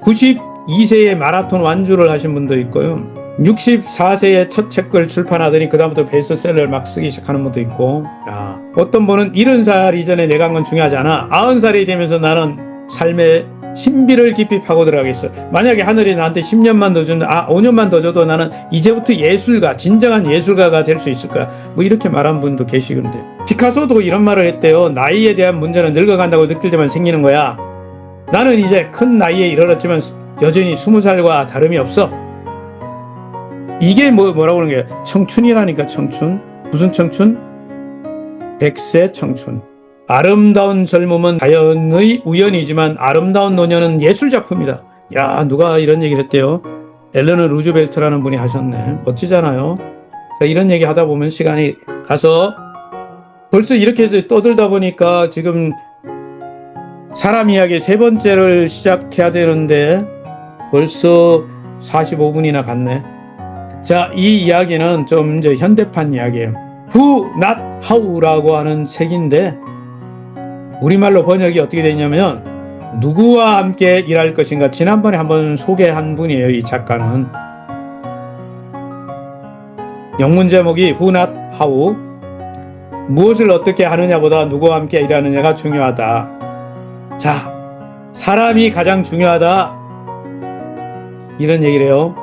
92세에 마라톤 완주를 하신 분도 있고요. 64세에 첫 책을 출판하더니 그다음부터 베스트셀러를 막 쓰기 시작하는 분도 있고. 야, 어떤 분은 70살 이전에 내가 한 건 중요하지 않아. 90살이 되면서 나는 삶의 신비를 깊이 파고 들어가겠어. 만약에 하늘이 나한테 10년만 더 준다, 5년만 더 줘도 나는 이제부터 예술가, 진정한 예술가가 될 수 있을 거야. 뭐 이렇게 말한 분도 계시던데. 피카소도 이런 말을 했대요. 나이에 대한 문제는 늙어간다고 느낄 때만 생기는 거야. 나는 이제 큰 나이에 이르렀지만 여전히 20살과 다름이 없어. 이게 뭐라고 그러는 거예요? 청춘이라니까, 청춘. 무슨 청춘? 100세 청춘. 아름다운 젊음은 자연의 우연이지만 아름다운 노년은 예술작품이다. 야, 누가 이런 얘기를 했대요? 엘레너 루즈벨트라는 분이 하셨네. 멋지잖아요. 자, 이런 얘기 하다 보면 시간이 가서 벌써 이렇게 떠들다 보니까 지금 사람 이야기 세 번째를 시작해야 되는데 벌써 45분이나 갔네. 자, 이 이야기는 좀 이제 현대판 이야기예요. Who Not How라고 하는 책인데 우리말로 번역이 어떻게 되냐면 누구와 함께 일할 것인가. 지난번에 한번 소개한 분이에요. 이 작가는. 영문 제목이 Who Not How. 무엇을 어떻게 하느냐보다 누구와 함께 일하느냐가 중요하다. 자, 사람이 가장 중요하다. 이런 얘기를 해요.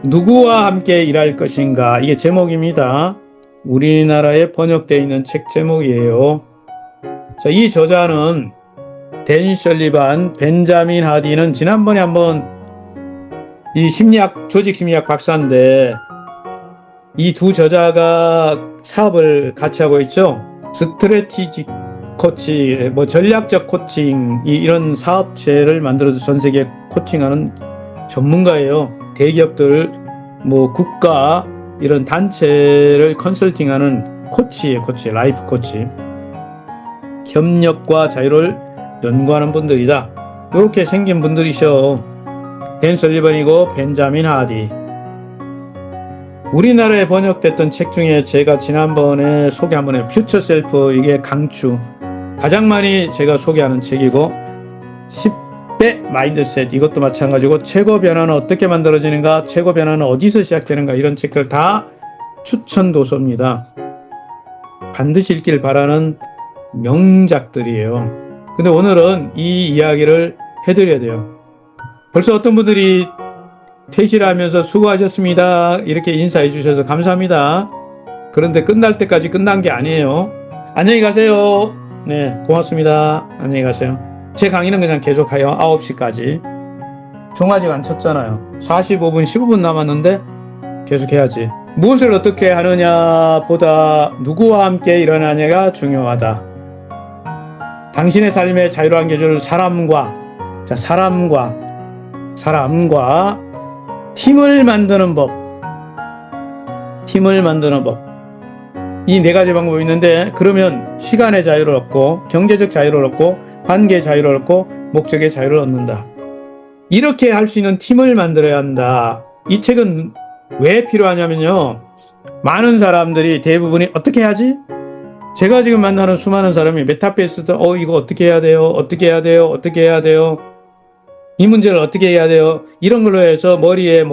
누구와 함께 일할 것인가. 이게 제목입니다. 우리나라에 번역되어 있는 책 제목이에요. 자, 이 저자는 댄 설리반, 벤자민 하디는 지난번에 한번 이 심리학, 조직심리학 박사인데 이 두 저자가 사업을 같이 하고 있죠. 스트레티직 코치, 전략적 코칭, 이런 사업체를 만들어서 전 세계 코칭하는 전문가예요. 대기업들, 국가, 이런 단체를 컨설팅하는 코치예요. 코치, 라이프 코치. 협력과 자유를 연구하는 분들이다. 이렇게 생긴 분들이셔. 댄 설리번이고 벤자민 하디. 우리나라에 번역됐던 책 중에 제가 지난번에 소개 한번 해요. 퓨처 셀프, 이게 강추. 가장 많이 제가 소개하는 책이고 10배 마인드셋, 이것도 마찬가지고 최고 변화는 어떻게 만들어지는가, 최고 변화는 어디서 시작되는가, 이런 책들 다 추천 도서입니다. 반드시 읽길 바라는 명작들이에요. 근데 오늘은 이 이야기를 해드려야 돼요. 벌써 어떤 분들이 퇴실을 하면서 수고하셨습니다 이렇게 인사해 주셔서 감사합니다. 그런데 끝날 때까지 끝난 게 아니에요. 안녕히 가세요. 네, 고맙습니다. 안녕히 가세요. 제 강의는 그냥 계속해요. 9시까지. 종아직 안 쳤잖아요. 45분, 15분 남았는데 계속해야지. 무엇을 어떻게 하느냐 보다 누구와 함께 일어나냐가 중요하다. 당신의 삶의 자유로운 계절, 사람과 팀을 만드는 법. 이 네 가지 방법이 있는데, 그러면 시간의 자유를 얻고, 경제적 자유를 얻고, 관계의 자유를 얻고, 목적의 자유를 얻는다. 이렇게 할 수 있는 팀을 만들어야 한다. 이 책은 왜 필요하냐면요. 많은 사람들이 대부분이 어떻게 해야지? 제가 지금 만나는 수많은 사람이 메타베이스도 이거 어떻게 해야 돼요? 이 문제를 어떻게 해야 돼요? 이런 걸로 해서 머리에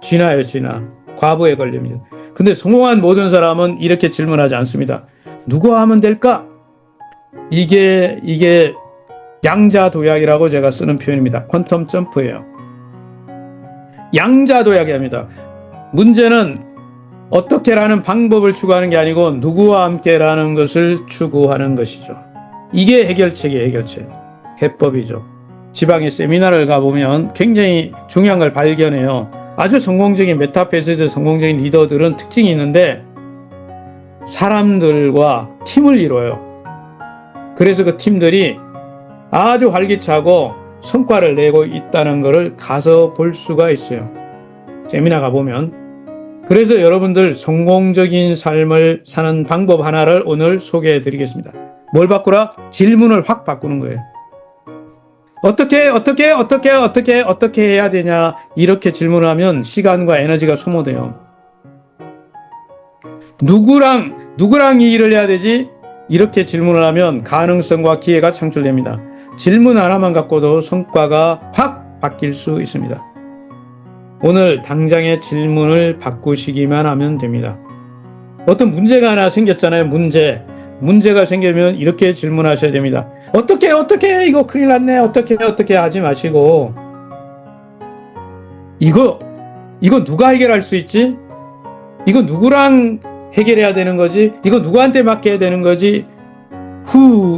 쥐나요, 쥐나. 과부에 걸립니다. 근데 성공한 모든 사람은 이렇게 질문하지 않습니다. 누구와 하면 될까? 이게 양자도약이라고 제가 쓰는 표현입니다. 퀀텀 점프예요. 양자도약입니다. 문제는 어떻게라는 방법을 추구하는 게 아니고 누구와 함께라는 것을 추구하는 것이죠. 이게 해결책이에요. 해결책. 해법이죠. 지방에 세미나를 가보면 굉장히 중요한 걸 발견해요. 아주 성공적인 메타베이스 성공적인 리더들은 특징이 있는데 사람들과 팀을 이뤄요. 그래서 그 팀들이 아주 활기차고 성과를 내고 있다는 것을 가서 볼 수가 있어요. 세미나 가보면. 그래서 여러분들 성공적인 삶을 사는 방법 하나를 오늘 소개해 드리겠습니다. 뭘 바꾸라? 질문을 확 바꾸는 거예요. 어떻게 해야 되냐? 이렇게 질문을 하면 시간과 에너지가 소모돼요. 누구랑 이 일을 해야 되지? 이렇게 질문을 하면 가능성과 기회가 창출됩니다. 질문 하나만 갖고도 성과가 확 바뀔 수 있습니다. 오늘 당장의 질문을 바꾸시기만 하면 됩니다. 어떤 문제가 하나 생겼잖아요. 문제가 생기면 이렇게 질문하셔야 됩니다. 어떻게 이거 큰일 났네. 어떻게 하지 마시고, 이거 누가 해결할 수 있지? 이거 누구랑 해결해야 되는 거지? 이거 누구한테 맡겨야 되는 거지?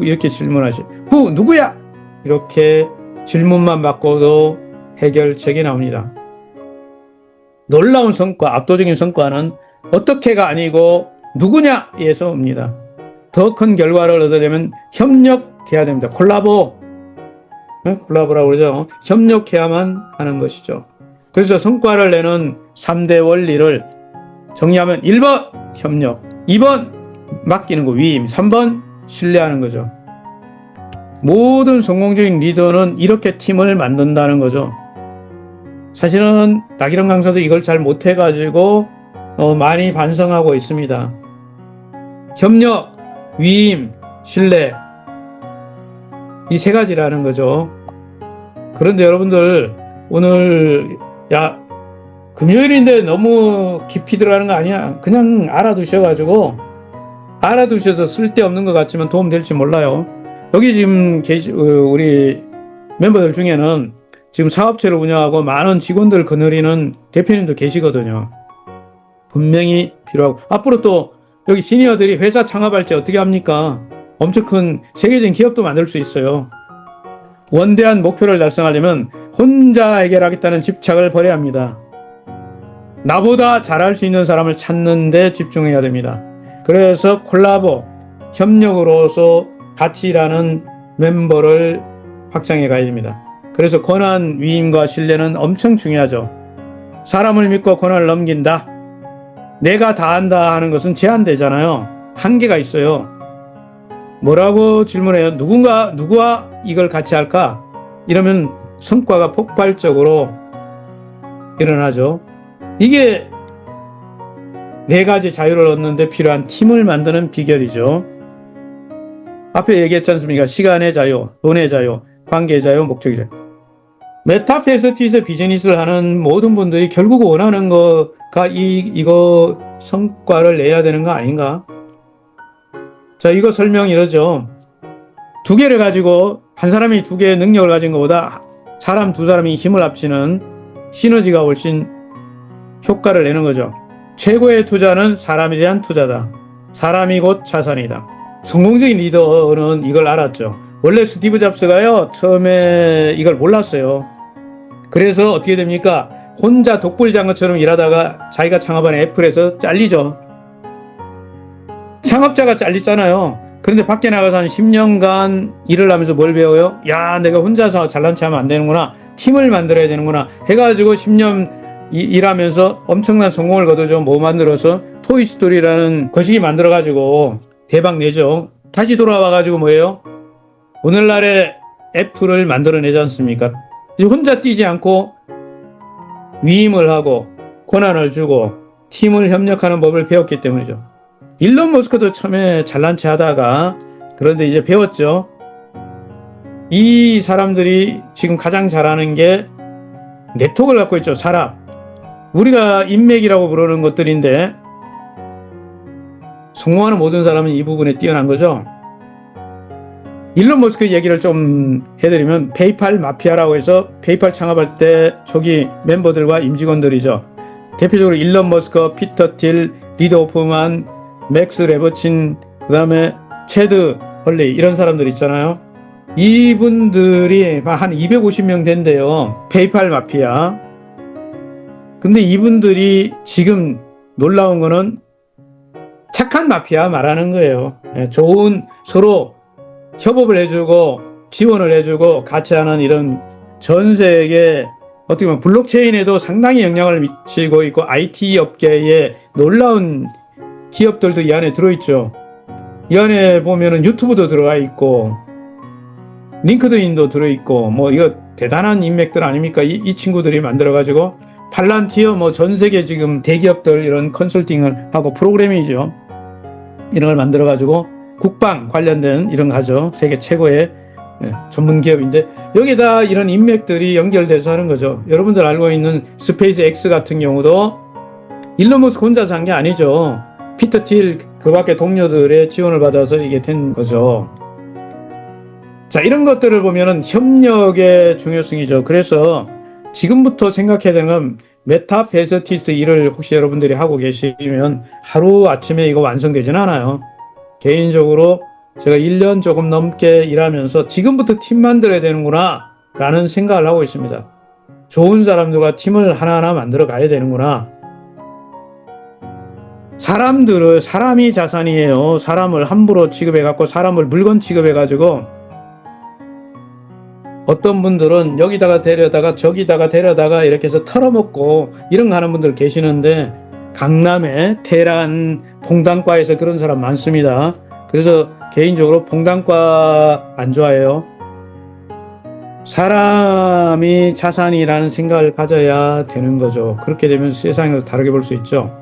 이렇게 질문하시죠. 누구야? 이렇게 질문만 바꿔도 해결책이 나옵니다. 놀라운 성과, 압도적인 성과는 어떻게가 아니고 누구냐에서 옵니다. 더 큰 결과를 얻으려면 협력해야 됩니다. 콜라보라고 그러죠. 협력해야만 하는 것이죠. 그래서 성과를 내는 3대 원리를 정리하면 1번 협력, 2번 맡기는 거 위임, 3번 신뢰하는 거죠. 모든 성공적인 리더는 이렇게 팀을 만든다는 거죠. 사실은 나기령 강사도 이걸 잘 못해가지고 많이 반성하고 있습니다. 협력, 위임, 신뢰, 이 세 가지라는 거죠. 그런데 여러분들 오늘 금요일인데 너무 깊이 들어가는 거 아니야? 그냥 알아두셔서 쓸데없는 것 같지만 도움 될지 몰라요. 여기 지금 우리 멤버들 중에는 지금 사업체를 운영하고 많은 직원들 거느리는 대표님도 계시거든요. 분명히 필요하고, 앞으로 또 여기 시니어들이 회사 창업할 때 어떻게 합니까? 엄청 큰 세계적인 기업도 만들 수 있어요. 원대한 목표를 달성하려면 혼자 해결하겠다는 집착을 버려야 합니다. 나보다 잘할 수 있는 사람을 찾는 데 집중해야 됩니다. 그래서 콜라보, 협력으로서 같이 일하는 멤버를 확장해 가야 됩니다. 그래서 권한 위임과 신뢰는 엄청 중요하죠. 사람을 믿고 권한을 넘긴다. 내가 다 한다 하는 것은 제한되잖아요. 한계가 있어요. 뭐라고 질문해요? 누구와 이걸 같이 할까? 이러면 성과가 폭발적으로 일어나죠. 이게 4가지 자유를 얻는데 필요한 팀을 만드는 비결이죠. 앞에 얘기했지 않습니까? 시간의 자유, 돈의 자유, 관계의 자유, 목적의 자유. 메타페스트에서 비즈니스를 하는 모든 분들이 결국 원하는 거가 이거 성과를 내야 되는 거 아닌가? 자, 이거 설명 이러죠. 2개를 가지고 한 사람이 2개의 능력을 가진 것보다 사람 2사람이 힘을 합치는 시너지가 훨씬 효과를 내는 거죠. 최고의 투자는 사람에 대한 투자다. 사람이 곧 자산이다. 성공적인 리더는 이걸 알았죠. 원래 스티브 잡스가요, 처음에 이걸 몰랐어요. 그래서 어떻게 됩니까? 혼자 독불장어처럼 일하다가 자기가 창업한 애플에서 잘리죠. 창업자가 잘리잖아요. 그런데 밖에 나가서 한 10년간 일을 하면서 뭘 배워요? 내가 혼자서 잘난 체 하면 안 되는구나. 팀을 만들어야 되는구나. 해가지고 10년 일하면서 엄청난 성공을 거두죠. 뭐 만들어서 토이스토리라는 거시기 만들어가지고 대박 내죠. 다시 돌아와가지고 뭐예요? 오늘날의 애플을 만들어내지 않습니까? 혼자 뛰지 않고 위임을 하고 권한을 주고 팀을 협력하는 법을 배웠기 때문이죠. 일론 머스크도 처음에 잘난 체 하다가 그런데 이제 배웠죠. 이 사람들이 지금 가장 잘하는 게 네트워크를 갖고 있죠. 사람. 우리가 인맥이라고 부르는 것들인데 성공하는 모든 사람은 이 부분에 뛰어난 거죠. 일론 머스크 얘기를 좀 해드리면 페이팔 마피아라고 해서 페이팔 창업할 때 초기 멤버들과 임직원들이죠. 대표적으로 일론 머스크, 피터 틸, 리더 오프만, 맥스 레버친, 그 다음에 체드 헐리 이런 사람들 있잖아요. 이분들이 한 250명 된대요. 페이팔 마피아. 근데 이분들이 지금 놀라운 거는 착한 마피아 말하는 거예요. 좋은 서로 협업을 해주고 지원을 해주고 같이 하는 이런 전 세계 어떻게 보면 블록체인에도 상당히 영향을 미치고 있고 IT 업계에 놀라운 기업들도 이 안에 들어있죠. 이 안에 보면은 유튜브도 들어가 있고 링크드인도 들어있고 뭐 이거 대단한 인맥들 아닙니까? 이 친구들이 만들어가지고 팔란티어 뭐 전 세계 지금 대기업들 이런 컨설팅을 하고 프로그래밍이죠. 이런 걸 만들어가지고 국방 관련된 이런 거 하죠. 세계 최고의 전문 기업인데 여기다 이런 인맥들이 연결돼서 하는 거죠. 여러분들 알고 있는 스페이스 X 같은 경우도 일론 머스크 혼자서 한 게 아니죠. 피터 틸 그 밖에 동료들의 지원을 받아서 이게 된 거죠. 자, 이런 것들을 보면은 협력의 중요성이죠. 그래서 지금부터 생각해야 되는 건 메타베스티스 일을 혹시 여러분들이 하고 계시면 하루 아침에 이거 완성되지는 않아요. 개인적으로 제가 1년 조금 넘게 일하면서 지금부터 팀 만들어야 되는구나 라는 생각을 하고 있습니다. 좋은 사람들과 팀을 하나하나 만들어 가야 되는구나. 사람이 자산이에요. 사람을 함부로 취급해갖고 사람을 물건 취급해가지고 어떤 분들은 여기다가 데려다가 저기다가 데려다가 이렇게 해서 털어먹고 이런 거 하는 분들 계시는데 강남의 테란 봉단과에서 그런 사람 많습니다. 그래서 개인적으로 봉단과 안 좋아해요. 사람이 자산이라는 생각을 가져야 되는 거죠. 그렇게 되면 세상을 다르게 볼 수 있죠.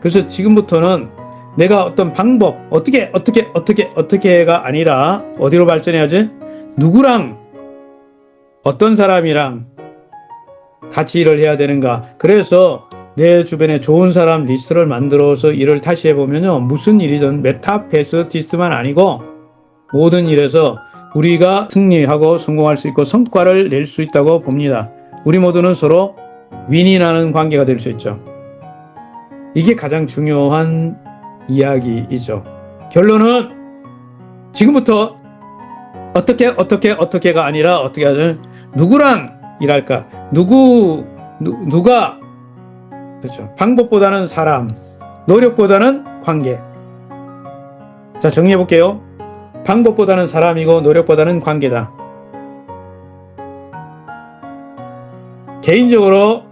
그래서 지금부터는 내가 어떤 방법, 어떻게가 아니라 어디로 발전해야지? 누구랑, 어떤 사람이랑 같이 일을 해야 되는가. 그래서 내 주변에 좋은 사람 리스트를 만들어서 일을 다시 해보면요. 무슨 일이든 메타베스티스트만 아니고 모든 일에서 우리가 승리하고 성공할 수 있고 성과를 낼 수 있다고 봅니다. 우리 모두는 서로 윈윈하는 관계가 될 수 있죠. 이게 가장 중요한 이야기이죠. 결론은 지금부터 어떻게가 아니라 어떻게 하죠? 누구랑 일할까? 누가 그렇죠. 방법보다는 사람, 노력보다는 관계. 자, 정리해 볼게요. 방법보다는 사람이고 노력보다는 관계다. 개인적으로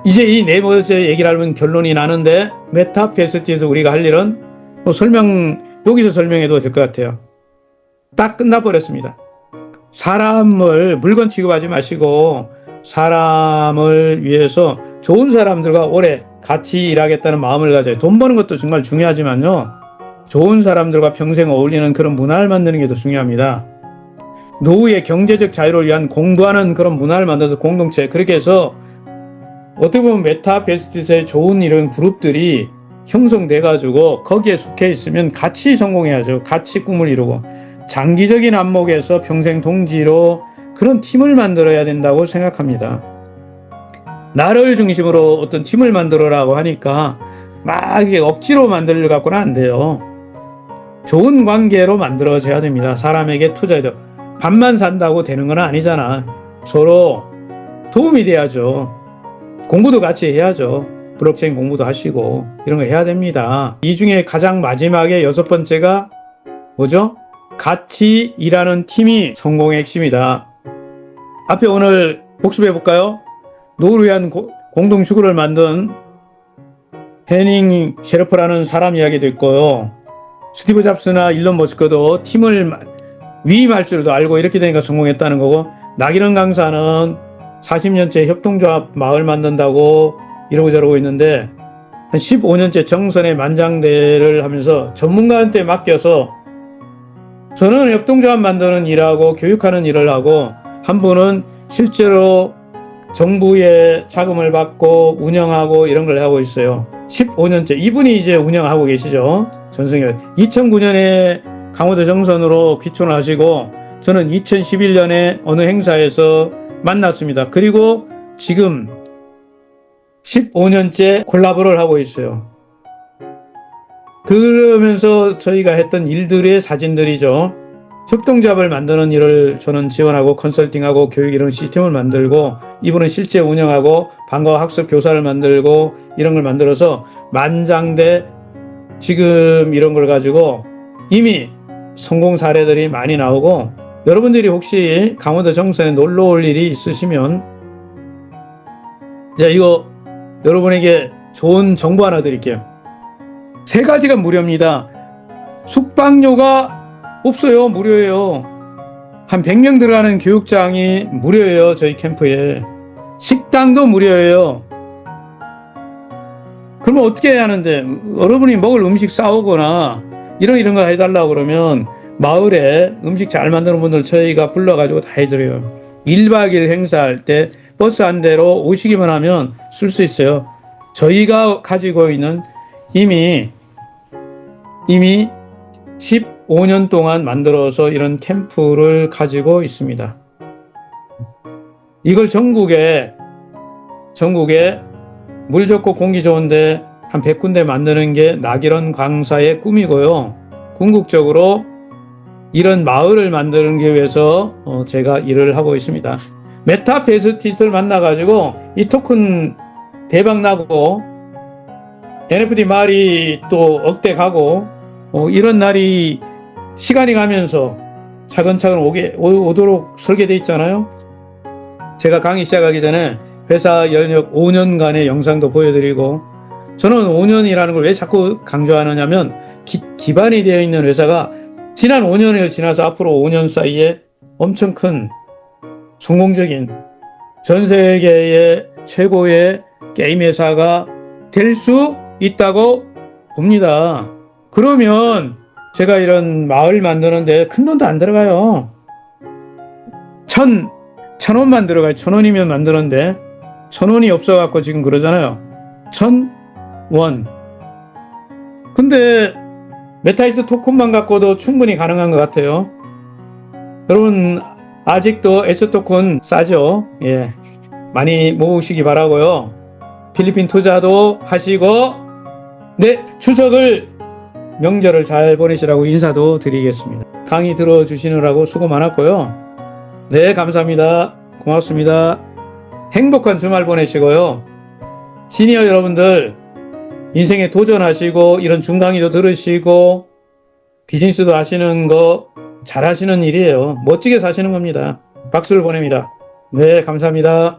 이제 이 네 번째 얘기를 하면 결론이 나는데 메타베스티에서 우리가 할 일은 여기서 설명해도 될 것 같아요. 딱 끝나버렸습니다. 사람을 물건 취급하지 마시고 사람을 위해서 좋은 사람들과 오래 같이 일하겠다는 마음을 가져요. 돈 버는 것도 정말 중요하지만요. 좋은 사람들과 평생 어울리는 그런 문화를 만드는 게 더 중요합니다. 노후의 경제적 자유를 위한 공부하는 그런 문화를 만들어서 공동체, 그렇게 해서 어떻게 보면 메타베스티스의 좋은 이런 그룹들이 형성돼가지고 거기에 속해 있으면 같이 성공해야죠. 같이 꿈을 이루고 장기적인 안목에서 평생 동지로 그런 팀을 만들어야 된다고 생각합니다. 나를 중심으로 어떤 팀을 만들어라고 하니까 막 이게 억지로 만들려 갖고는 안 돼요. 좋은 관계로 만들어져야 됩니다. 사람에게 투자해야 돼요. 밥만 산다고 되는 건 아니잖아. 서로 도움이 돼야죠. 공부도 같이 해야죠. 블록체인 공부도 하시고 이런 거 해야 됩니다. 이 중에 가장 마지막에 6번째가 뭐죠? 같이 일하는 팀이 성공의 핵심이다. 앞에 오늘 복습해 볼까요? 노후를 위한 공동축구를 만든 헤닝 셰르프라는 사람 이야기도 있고요. 스티브 잡스나 일론 머스크도 팀을 위임할 줄도 알고 이렇게 되니까 성공했다는 거고, 나기른 강사는 40년째 협동조합 마을 만든다고 이러고 저러고 있는데 한 15년째 정선의 만장대를 하면서 전문가한테 맡겨서 저는 협동조합 만드는 일하고 교육하는 일을 하고, 한 분은 실제로 정부의 자금을 받고 운영하고 이런 걸 하고 있어요. 15년째. 이분이 이제 운영하고 계시죠. 전승열. 2009년에 강원도 정선으로 귀촌을 하시고 저는 2011년에 어느 행사에서 만났습니다. 그리고 지금 15년째 콜라보를 하고 있어요. 그러면서 저희가 했던 일들의 사진들이죠. 협동조합을 만드는 일을 저는 지원하고 컨설팅하고 교육 이런 시스템을 만들고, 이분은 실제 운영하고 방과 학습 교사를 만들고 이런 걸 만들어서 만장대 지금 이런 걸 가지고 이미 성공 사례들이 많이 나오고, 여러분들이 혹시 강원도 정선에 놀러 올 일이 있으시면 이거 여러분에게 좋은 정보 하나 드릴게요. 3가지가 무료입니다. 숙박료가 없어요. 무료예요. 한 100명 들어가는 교육장이 무료예요. 저희 캠프에. 식당도 무료예요. 그러면 어떻게 해야 하는데, 여러분이 먹을 음식 싸오거나 이런 거 해달라고 그러면 마을에 음식 잘 만드는 분들 저희가 불러가지고 다 해드려요. 1박 2일 행사할 때 버스 한 대로 오시기만 하면 쓸 수 있어요. 저희가 가지고 있는 이미 15년 동안 만들어서 이런 캠프를 가지고 있습니다. 이걸 전국에 물 좋고 공기 좋은데 한 100군데 만드는 게 낙일원 강사의 꿈이고요. 궁극적으로 이런 마을을 만드는 게 위해서 제가 일을 하고 있습니다. 메타페스티스를 만나가지고 이 토큰 대박 나고 NFT 마을이 또 억대 가고 이런 날이 시간이 가면서 차근차근 오도록 설계되어 있잖아요. 제가 강의 시작하기 전에 회사 연역 5년간의 영상도 보여드리고, 저는 5년이라는 걸 왜 자꾸 강조하느냐면 기반이 되어 있는 회사가 지난 5년을 지나서 앞으로 5년 사이에 엄청 큰 성공적인 전 세계의 최고의 게임 회사가 될 수 있다고 봅니다. 그러면 제가 이런 마을 만드는데 큰 돈도 안 들어가요. 천 원만 들어가요. 1,000원이면 만드는데 1,000원이 없어갖고 지금 그러잖아요. 1,000원. 근데 메타이스 토큰만 갖고도 충분히 가능한 것 같아요. 여러분 아직도 S 토큰 싸죠? 예, 많이 모으시기 바라고요. 필리핀 투자도 하시고, 네, 추석을 명절을 잘 보내시라고 인사도 드리겠습니다. 강의 들어주시느라고 수고 많았고요. 네, 감사합니다. 고맙습니다. 행복한 주말 보내시고요. 시니어 여러분들 인생에 도전하시고 이런 중강의도 들으시고 비즈니스도 하시는 거 잘하시는 일이에요. 멋지게 사시는 겁니다. 박수를 보냅니다. 네, 감사합니다.